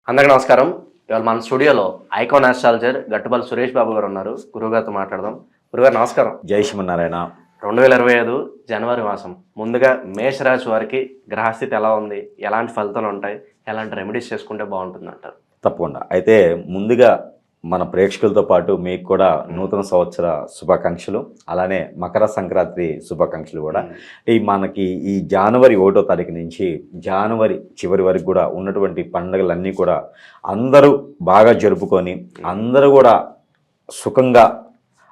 అందరికీ నమస్కారం. ఇవాళ మన స్టూడియోలో ఐకాన్ ఆస్ట్రాలజర్ గట్టుపల్లి సురేష్ బాబు గారు ఉన్నారు. గురువుగారితో మాట్లాడదాం. గురుగారు నమస్కారం. జై శ్రీమన్నారాయణ. 2025 జనవరి మాసం ముందుగా మేషరాశి వారికి గ్రహస్థితి ఎలా ఉంది, ఎలాంటి ఫలితాలు ఉంటాయి, ఎలాంటి రెమెడీస్ చేసుకుంటే బాగుంటుంది అంటారు? తప్పకుండా. అయితే ముందుగా మన ప్రేక్షకులతో పాటు మీకు కూడా నూతన సంవత్సర శుభాకాంక్షలు, అలానే మకర సంక్రాంతి శుభాకాంక్షలు కూడా. మనకి ఈ జనవరి 1వ తారీఖు నుంచి జనవరి చివరి వరకు కూడా ఉన్నటువంటి పండుగలన్నీ కూడా అందరూ బాగా జరుపుకొని అందరూ కూడా సుఖంగా,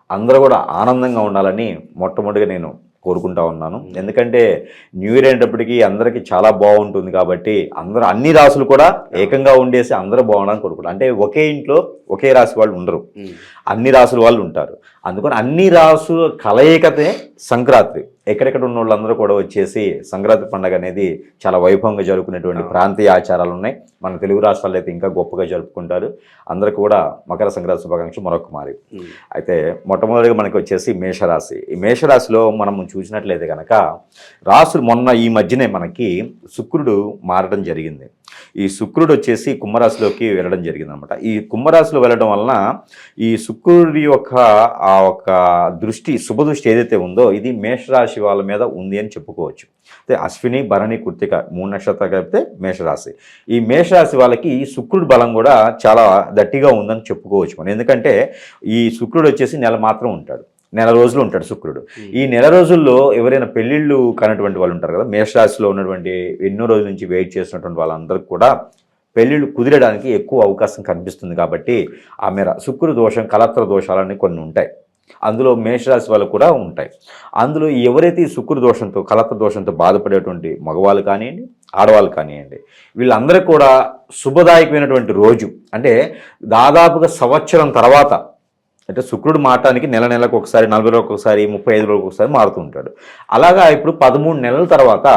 అందరూ కూడా ఆనందంగా ఉండాలని మొట్టమొదటిగా నేను కోరుకుంటా ఉన్నాను. ఎందుకంటే న్యూ ఇయర్ అయినప్పటికీ అందరికీ చాలా బాగుంటుంది కాబట్టి అందరూ అన్ని రాసులు కూడా ఏకంగా ఉండేసి అందరూ బాగుండాలని కోరుకుంటారు. అంటే ఒకే ఇంట్లో ఒకే రాశి వాళ్ళు ఉండరు, అన్ని రాసుల వాళ్ళు ఉంటారు. అందుకని అన్ని రాసుల కలయికతే సంక్రాంతి. ఎక్కడెక్కడ ఉన్న వాళ్ళందరూ కూడా వచ్చేసి సంక్రాంతి పండుగ అనేది చాలా వైభవంగా జరుపుకునేటువంటి ప్రాంతీయ ఆచారాలు ఉన్నాయి. మన తెలుగు రాష్ట్రాల్లో అయితే ఇంకా గొప్పగా జరుపుకుంటారు. అందరికీ కూడా మకర సంక్రాంతి శుభాకాంక్షలు మరొక మారి. అయితే మొట్టమొదటిగా మనకి వచ్చేసి మేషరాశి. ఈ మేషరాశిలో మనం చూసినట్లయితే కనుక రాసులు మొన్న ఈ మధ్యనే మనకి శుక్రుడు మారడం జరిగింది. ఈ శుక్రుడు వచ్చేసి కుంభరాశిలోకి వెళ్ళడం జరిగింది అనమాట. ఈ కుంభరాశిలో వెళ్ళడం వలన ఈ శుక్రుడి యొక్క ఆ ఒక దృష్టి, శుభదృష్టి ఏదైతే ఉందో ఇది మేషరాశి వాళ్ళ మీద ఉంది అని చెప్పుకోవచ్చు. అయితే అశ్విని, భరణి, కృత్తిక 3 నక్షత్రాలు కలిపితే మేషరాశి. ఈ మేషరాశి వాళ్ళకి ఈ శుక్రుడి బలం కూడా చాలా గట్టిగా ఉందని చెప్పుకోవచ్చు మనం. ఎందుకంటే ఈ శుక్రుడు వచ్చేసి నెల మాత్రం ఉంటాడు, నెల రోజులు ఉంటాడు శుక్రుడు. ఈ నెల రోజుల్లో ఎవరైనా పెళ్ళిళ్ళు కానటువంటి వాళ్ళు ఉంటారు కదా, మేషరాశిలో ఉన్నటువంటి ఎన్నో రోజుల నుంచి వెయిట్ చేసినటువంటి వాళ్ళందరికీ కూడా పెళ్ళిళ్ళు కుదిరడానికి ఎక్కువ అవకాశం కనిపిస్తుంది. కాబట్టి ఆ మేర శుక్రుడు దోషం, కలత్ర దోషాలన్నీ కొన్ని ఉంటాయి, అందులో మేషరాశి వాళ్ళు కూడా ఉంటాయి. అందులో ఎవరైతే ఈ శుక్రుడు దోషంతో, కలత్ర దోషంతో బాధపడేటువంటి మగవాళ్ళు కానివ్వండి, ఆడవాళ్ళు కానివ్వండి, వీళ్ళందరూ కూడా శుభదాయకమైనటువంటి రోజు అంటే దాదాపుగా సంవత్సరం తర్వాత, అంటే శుక్రుడు మారటానికి నెలకు ఒకసారి, 40 రోజులకు ఒకసారి, 35 రోజులకు ఒకసారి మారుతూ ఉంటాడు. అలాగా ఇప్పుడు 13 నెలల తర్వాత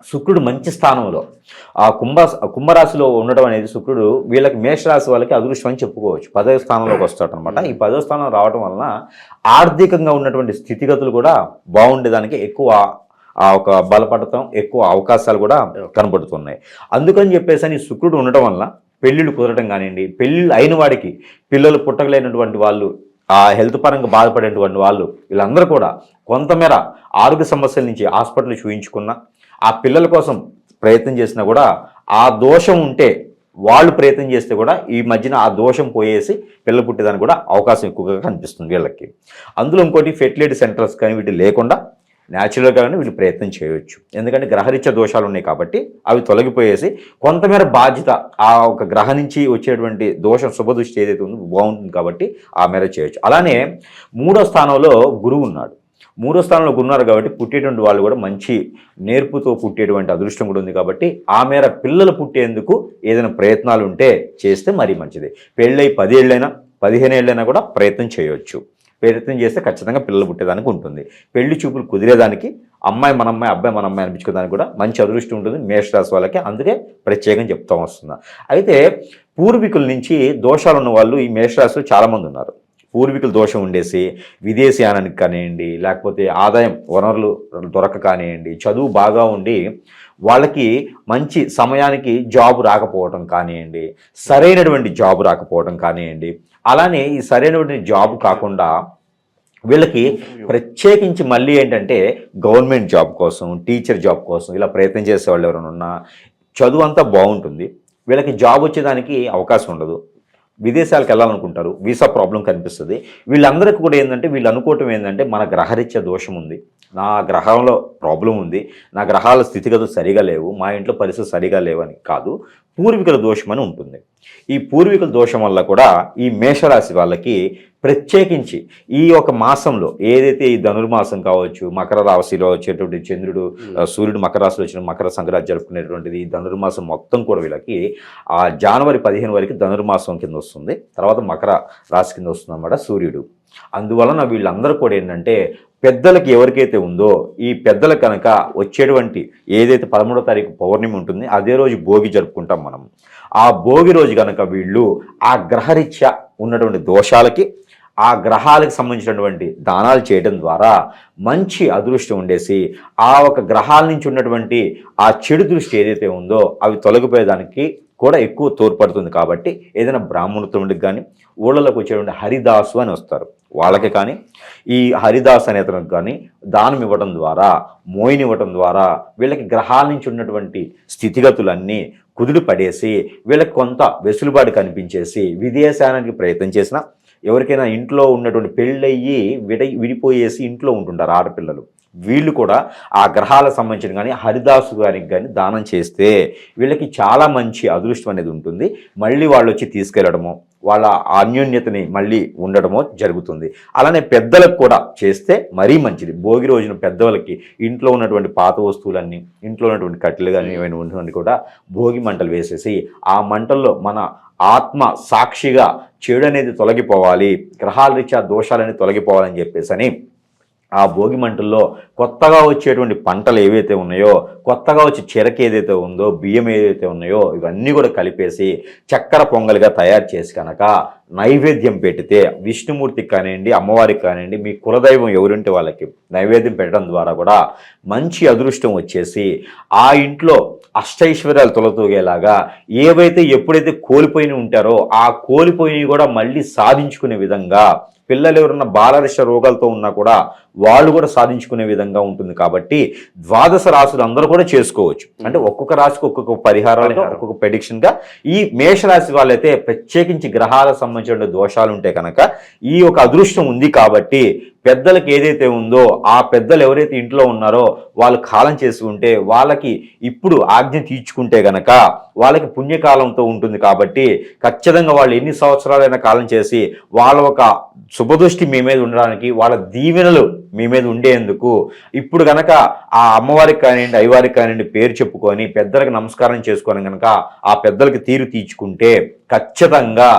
శుక్రుడు మంచి స్థానంలో ఆ కుంభరాశిలో ఉండడం అనేది శుక్రుడు వీళ్ళకి మేషరాశి వాళ్ళకి అదృష్టం అని చెప్పుకోవచ్చు. 10వ స్థానంలోకి వస్తాడు అనమాట. ఈ 10వ స్థానం రావడం వలన ఆర్థికంగా ఉన్నటువంటి స్థితిగతులు కూడా బాగుండేదానికి ఎక్కువ ఆ ఒక బలపడటం, ఎక్కువ అవకాశాలు కూడా కనబడుతున్నాయి. అందుకని చెప్పేసి ఈ శుక్రుడు ఉండటం వలన పెళ్ళిళ్ళు కుదరడం కానివ్వండి, పెళ్ళిళ్ళు అయిన వాడికి పిల్లలు పుట్టగలేనటువంటి వాళ్ళు, ఆ హెల్త్ పరంగా బాధపడేటువంటి వాళ్ళు, వీళ్ళందరూ కూడా కొంతమేర ఆరోగ్య సమస్యల నుంచి హాస్పిటల్ చూయించుకున్న, ఆ పిల్లల కోసం ప్రయత్నం చేసినా కూడా ఆ దోషం ఉంటే వాళ్ళు ప్రయత్నం చేస్తే కూడా ఈ మధ్యన ఆ దోషం పోయేసి పిల్లలు పుట్టేదానికి కూడా అవకాశం ఎక్కువగా కనిపిస్తుంది వీళ్ళకి. అందులో ఇంకోటి ఫెర్టిలిటీ సెంటర్స్ కానీ వీటి లేకుండా న్యాచురల్గానే వీళ్ళు ప్రయత్నం చేయవచ్చు. ఎందుకంటే గ్రహరీత్యా దోషాలు ఉన్నాయి కాబట్టి అవి తొలగిపోయేసి కొంతమేర బాధ్యత ఆ ఒక గ్రహ నుంచి వచ్చేటువంటి దోషం, శుభదృష్టి ఏదైతే ఉందో బాగుంటుంది కాబట్టి ఆ మేర చేయొచ్చు. అలానే 3వ స్థానంలో గురువు ఉన్నాడు. 3వ స్థానంలో గురువు ఉన్నారు కాబట్టి పుట్టేటువంటి వాళ్ళు కూడా మంచి నేర్పుతో పుట్టేటువంటి అదృష్టం కూడా ఉంది. కాబట్టి ఆ మేర పిల్లలు పుట్టేందుకు ఏదైనా ప్రయత్నాలు ఉంటే చేస్తే మరీ మంచిది. పెళ్ళై 10 ఏళ్ళైనా 15 ఏళ్ళైనా కూడా ప్రయత్నం చేయవచ్చు. ప్రయత్నం చేస్తే ఖచ్చితంగా పిల్లలు పుట్టేదానికి ఉంటుంది. పెళ్లి చూపులు కుదిరేదానికి అమ్మాయి మన అమ్మాయి, అబ్బాయి మన అమ్మాయి అనిపించుకోవడానికి కూడా మంచి అదృష్టం ఉంటుంది మేషరాశి వాళ్ళకి. అందుకే ప్రత్యేకంగా చెప్తా వస్తున్నా. అయితే పూర్వీకుల నుంచి దోషాలు ఉన్న వాళ్ళు ఈ మేషరాశిలో చాలామంది ఉన్నారు. పూర్వీకుల దోషం ఉండేసి విదేశీయానానికి కానివ్వండి, లేకపోతే ఆదాయం వనరులు దొరక కానివ్వండి, చదువు బాగా ఉండి వాళ్ళకి మంచి సమయానికి జాబ్ రాకపోవడం కానివ్వండి, సరైనటువంటి జాబ్ రాకపోవడం కానివ్వండి, అలానే ఈ సరైనటువంటి జాబ్ కాకుండా వీళ్ళకి ప్రత్యేకించి మళ్ళీ ఏంటంటే గవర్నమెంట్ జాబ్ కోసం, టీచర్ జాబ్ కోసం ఇలా ప్రయత్నం చేసేవాళ్ళు ఎవరైనా ఉన్నా, చదువు అంతా బాగుంటుంది, వీళ్ళకి జాబ్ వచ్చేదానికి అవకాశం ఉండదు, విదేశాలకు వెళ్ళాలనుకుంటారు, వీసా ప్రాబ్లం కనిపిస్తుంది. వీళ్ళందరికీ కూడా ఏంటంటే వీళ్ళు అనుకోవటం ఏంటంటే మన గ్రహరీత్యా దోషం ఉంది, నా గ్రహంలో ప్రాబ్లం ఉంది, నా గ్రహాల స్థితిగతులు సరిగా లేవు, మా ఇంట్లో పరిస్థితులు సరిగా లేవని కాదు, పూర్వీకుల దోషం అని ఉంటుంది. ఈ పూర్వీకుల దోషం వల్ల కూడా ఈ మేషరాశి వాళ్ళకి ప్రత్యేకించి ఈ ఒక మాసంలో ఏదైతే ఈ ధనుర్మాసం కావచ్చు, మకర రాశిలో వచ్చేటువంటి చంద్రుడు, సూర్యుడు మకర రాశిలో వచ్చిన మకర సంక్రాంతి జరుపుకునేటువంటిది ఈ ధనుర్మాసం మొత్తం కూడా వీళ్ళకి ఆ జనవరి 15 వరకు ధనుర్మాసం కింద వస్తుంది. తర్వాత మకర రాశి కింద వస్తుంది అన్నమాట సూర్యుడు. అందువలన వీళ్ళందరూ కూడా ఏంటంటే పెద్దలకి ఎవరికైతే ఉందో ఈ పెద్దలకు కనుక వచ్చేటువంటి ఏదైతే 13వ తారీఖు పౌర్ణమి ఉంటుంది అదే రోజు భోగి జరుపుకుంటాం మనం. ఆ భోగి రోజు కనుక వీళ్ళు ఆ గ్రహరీత్యా ఉన్నటువంటి దోషాలకి ఆ గ్రహాలకు సంబంధించినటువంటి దానాలు చేయడం ద్వారా మంచి అదృష్టం ఉండేసి ఆ ఒక గ్రహాల నుంచి ఉన్నటువంటి ఆ చెడు దృష్టి ఏదైతే ఉందో అవి తొలగిపోయేదానికి కూడా ఎక్కువ తోడ్పడుతుంది. కాబట్టి ఏదైనా బ్రాహ్మణోత్తముడికి కానీ ఊళ్ళలోకి వచ్చేటువంటి హరిదాసు అని వస్తారు, వాళ్ళకి కానీ ఈ హరిదాస్ అనే అతనికి కానీ దానం ఇవ్వడం ద్వారా, మోయిని ఇవ్వడం ద్వారా వీళ్ళకి గ్రహాల నుంచి ఉన్నటువంటి స్థితిగతులన్నీ కుదురు పడేసి వీళ్ళకి కొంత వెసులుబాటు కనిపించేసి విదేశానికి ప్రయత్నం చేసిన, ఎవరికైనా ఇంట్లో ఉన్నటువంటి పెళ్ళయ్యి విడిపోయేసి ఇంట్లో ఉంటుంటారు ఆడపిల్లలు, వీళ్ళు కూడా ఆ గ్రహాలకు సంబంధించిన కానీ హరిదాసు గారికి కానీ దానం చేస్తే వీళ్ళకి చాలా మంచి అదృష్టం అనేది ఉంటుంది. మళ్ళీ వాళ్ళు వచ్చి తీసుకెళ్లడము, వాళ్ళ అన్యోన్యతని మళ్ళీ ఉండడమో జరుగుతుంది. అలానే పెద్దలకు కూడా చేస్తే మరీ మంచిది. భోగి రోజున పెద్దవాళ్ళకి ఇంట్లో ఉన్నటువంటి పాత వస్తువులన్నీ, ఇంట్లో ఉన్నటువంటి కట్టెలు కానీ ఏమైనా ఉన్నటువంటి కూడా భోగి మంటలు వేసేసి ఆ మంటల్లో మన ఆత్మ సాక్షిగా చెడు అనేది తొలగిపోవాలి, గ్రహాల రీత్యా దోషాలనేది తొలగిపోవాలని చెప్పేసి ఆ భోగి మంటల్లో కొత్తగా వచ్చేటువంటి పంటలు ఏవైతే ఉన్నాయో, కొత్తగా వచ్చే చెరకు ఏదైతే ఉందో, బియ్యం ఏదైతే ఉన్నాయో ఇవన్నీ కూడా కలిపేసి చక్కెర పొంగల్గా తయారు చేసి కనుక నైవేద్యం పెడితే, విష్ణుమూర్తికి కానివ్వండి, అమ్మవారికి కానివ్వండి, మీ కులదైవం ఎవరుంటే వాళ్ళకి నైవేద్యం పెట్టడం ద్వారా కూడా మంచి అదృష్టం వచ్చేసి ఆ ఇంట్లో అష్టైశ్వర్యాలు తొలతూగేలాగా ఏవైతే ఎప్పుడైతే కోల్పోయి ఉంటారో ఆ కోల్పోయినవి కూడా మళ్ళీ సాధించుకునే విధంగా, పిల్లలు ఎవరన్నా బాలరిష రోగాలతో ఉన్నా కూడా వాళ్ళు కూడా సాధించుకునే విధంగా ఉంటుంది. కాబట్టి ద్వాదశ రాశులు అందరూ కూడా చేసుకోవచ్చు. అంటే ఒక్కొక్క రాశికి ఒక్కొక్క పరిహారాలుగా, ఒక్కొక్క ప్రెడిక్షన్గా ఈ మేషరాశి వాళ్ళైతే ప్రత్యేకించి గ్రహాలకు సంబంధించిన దోషాలు ఉంటే కనుక ఈ ఒక అదృష్టం ఉంది. కాబట్టి పెద్దలకు ఏదైతే ఉందో ఆ పెద్దలు ఎవరైతే ఇంట్లో ఉన్నారో వాళ్ళు కాలం చేసి ఉంటే వాళ్ళకి ఇప్పుడు ఆజ్ఞ తీర్చుకుంటే గనక వాళ్ళకి పుణ్యకాలంతో ఉంటుంది. కాబట్టి ఖచ్చితంగా వాళ్ళు ఎన్ని సంవత్సరాలైనా కాలం చేసి వాళ్ళ ఒక శుభదృష్టి మీ మీద ఉండడానికి, వాళ్ళ దీవెనలు మీ మీద ఉండేందుకు ఇప్పుడు గనక ఆ అమ్మవారికి కానివ్వండి, అయ్యవారికి కానివ్వండి పేరు చెప్పుకొని పెద్దలకు నమస్కారం చేసుకొని కనుక ఆ పెద్దలకి తీరు తీర్చుకుంటే ఖచ్చితంగా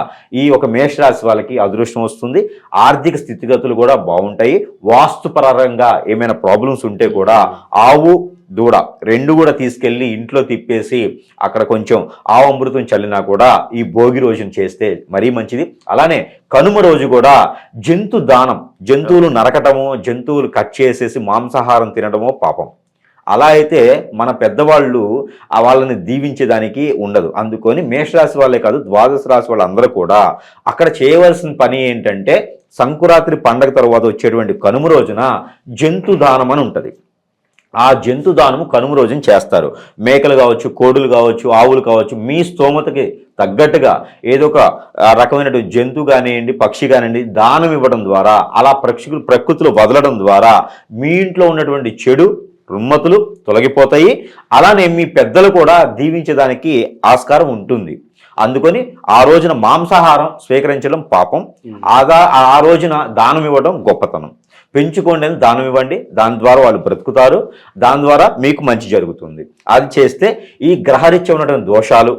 ఈ ఒక మేషరాశి వాళ్ళకి అదృష్టం వస్తుంది. ఆర్థిక స్థితిగతులు కూడా బాగుంటాయి. వాస్తుపరంగా ఏమైనా ప్రాబ్లమ్స్ ఉంటే కూడా ఆవు దూడ రెండు కూడా తీసుకెళ్ళి ఇంట్లో తిప్పేసి అక్కడ కొంచెం ఆవు అమృతం చల్లినా కూడా ఈ భోగి రోజున చేస్తే మరీ మంచిది. అలానే కనుమ రోజు కూడా జంతు దానం, జంతువులు నరకటమో, జంతువులు కట్ చేసేసి మాంసాహారం తినడమో పాపం. అలా అయితే మన పెద్దవాళ్ళు వాళ్ళని దీవించేదానికి ఉండదు. అందుకొని మేషరాశి వాళ్ళే కాదు, ద్వాదశ రాశి వాళ్ళందరూ కూడా అక్కడ చేయవలసిన పని ఏంటంటే సంకురాత్రి పండగ తర్వాత వచ్చేటువంటి కనుమ రోజున జంతు దానం అని ఉంటుంది. ఆ జంతు దానము కనుమ రోజున చేస్తారు. మేకలు కావచ్చు, కోడులు కావచ్చు, ఆవులు కావచ్చు, మీ స్తోమతకి తగ్గట్టుగా ఏదో ఒక రకమైనటువంటి జంతువు కానివ్వండి, పక్షి కానివ్వండి దానం ఇవ్వడం ద్వారా, అలా ప్రకృతిలో వదలడం ద్వారా మీ ఇంట్లో ఉన్నటువంటి చెడు రుమ్మతులు తొలగిపోతాయి. అలానే మీ పెద్దలు కూడా దీవించడానికి ఆస్కారం ఉంటుంది. అందుకొని ఆ రోజున మాంసాహారం స్వీకరించడం పాపం, ఆ రోజున దానం ఇవ్వడం గొప్పతనం. పెంచుకోండి అని దానం ఇవ్వండి, దాని ద్వారా వాళ్ళు బ్రతుకుతారు, దాని ద్వారా మీకు మంచి జరుగుతుంది. అది చేస్తే ఈ గ్రహరీత్యా ఉన్నటువంటి దోషాలు,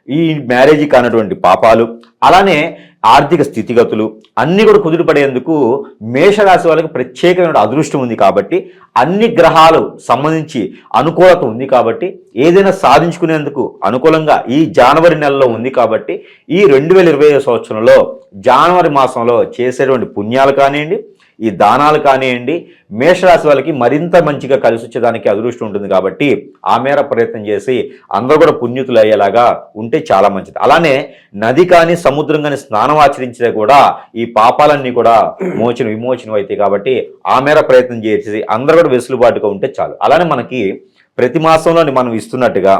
ఈ మ్యారేజీ కానటువంటి పాపాలు, అలానే ఆర్థిక స్థితిగతులు అన్నీ కూడా కుదురుపడేందుకు మేషరాశి వాళ్ళకి ప్రత్యేకమైన అదృష్టం ఉంది. కాబట్టి అన్ని గ్రహాలు సంబంధించి అనుకూలత ఉంది. కాబట్టి ఏదైనా సాధించుకునేందుకు అనుకూలంగా ఈ జనవరి నెలలో ఉంది. కాబట్టి ఈ 2025 సంవత్సరంలో జనవరి మాసంలో చేసేటువంటి పుణ్యాలు కానివ్వండి, ఈ దానాలు కానివ్వండి, మేషరాశి వాళ్ళకి మరింత మంచిగా కలిసి వచ్చేదానికి అదృష్టం ఉంటుంది. కాబట్టి ఆ మేర ప్రయత్నం చేసి అందరూ కూడా పుణ్యతులు అయ్యేలాగా ఉంటే చాలా మంచిది. అలానే నది కానీ సముద్రం కానీ స్నానం ఆచరించే కూడా ఈ పాపాలన్నీ కూడా విమోచనం అవుతాయి. కాబట్టి ఆ మేర ప్రయత్నం చేసి అందరూ కూడా వెసులుబాటుగా ఉంటే చాలు. అలానే మనకి ప్రతి మాసంలో మనం ఇస్తున్నట్టుగా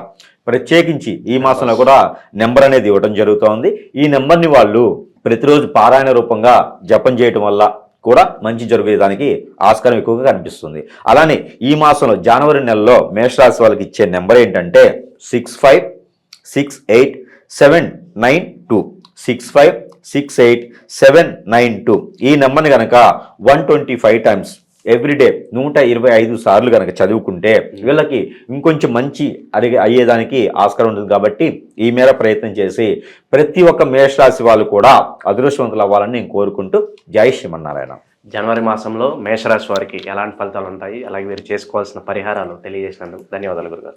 ప్రత్యేకించి ఈ మాసంలో కూడా నెంబర్ అనేది ఇవ్వడం జరుగుతోంది. ఈ నెంబర్ని వాళ్ళు ప్రతిరోజు పారాయణ రూపంగా జపం చేయటం వల్ల కూడా మంచి జరిగేదానికి ఆస్కారం ఎక్కువగా కనిపిస్తుంది. అలానే ఈ మాసంలో జనవరి నెలలో మేషరాశి వాళ్ళకి ఇచ్చే నెంబర్ ఏంటంటే 65687992 65687992. ఈ నెంబర్ని కనుక 125 టైమ్స్ ఎవ్రీడే 125 సార్లు కనుక చదువుకుంటే వీళ్ళకి ఇంకొంచెం మంచి అయ్యేదానికి ఆస్కారం ఉంటుంది. కాబట్టి ఈ మేర ప్రయత్నం చేసి ప్రతి ఒక్క మేషరాశి వాళ్ళు కూడా అదృష్టవంతులు అవ్వాలని నేను కోరుకుంటూ జై శ్రీమన్నారాయణ. జనవరి మాసంలో మేషరాశి వారికి ఎలాంటి ఫలితాలు ఉంటాయి, అలాగే వీరు చేసుకోవాల్సిన పరిహారాలు తెలియజేసినందుకు ధన్యవాదాలు గురుగారు.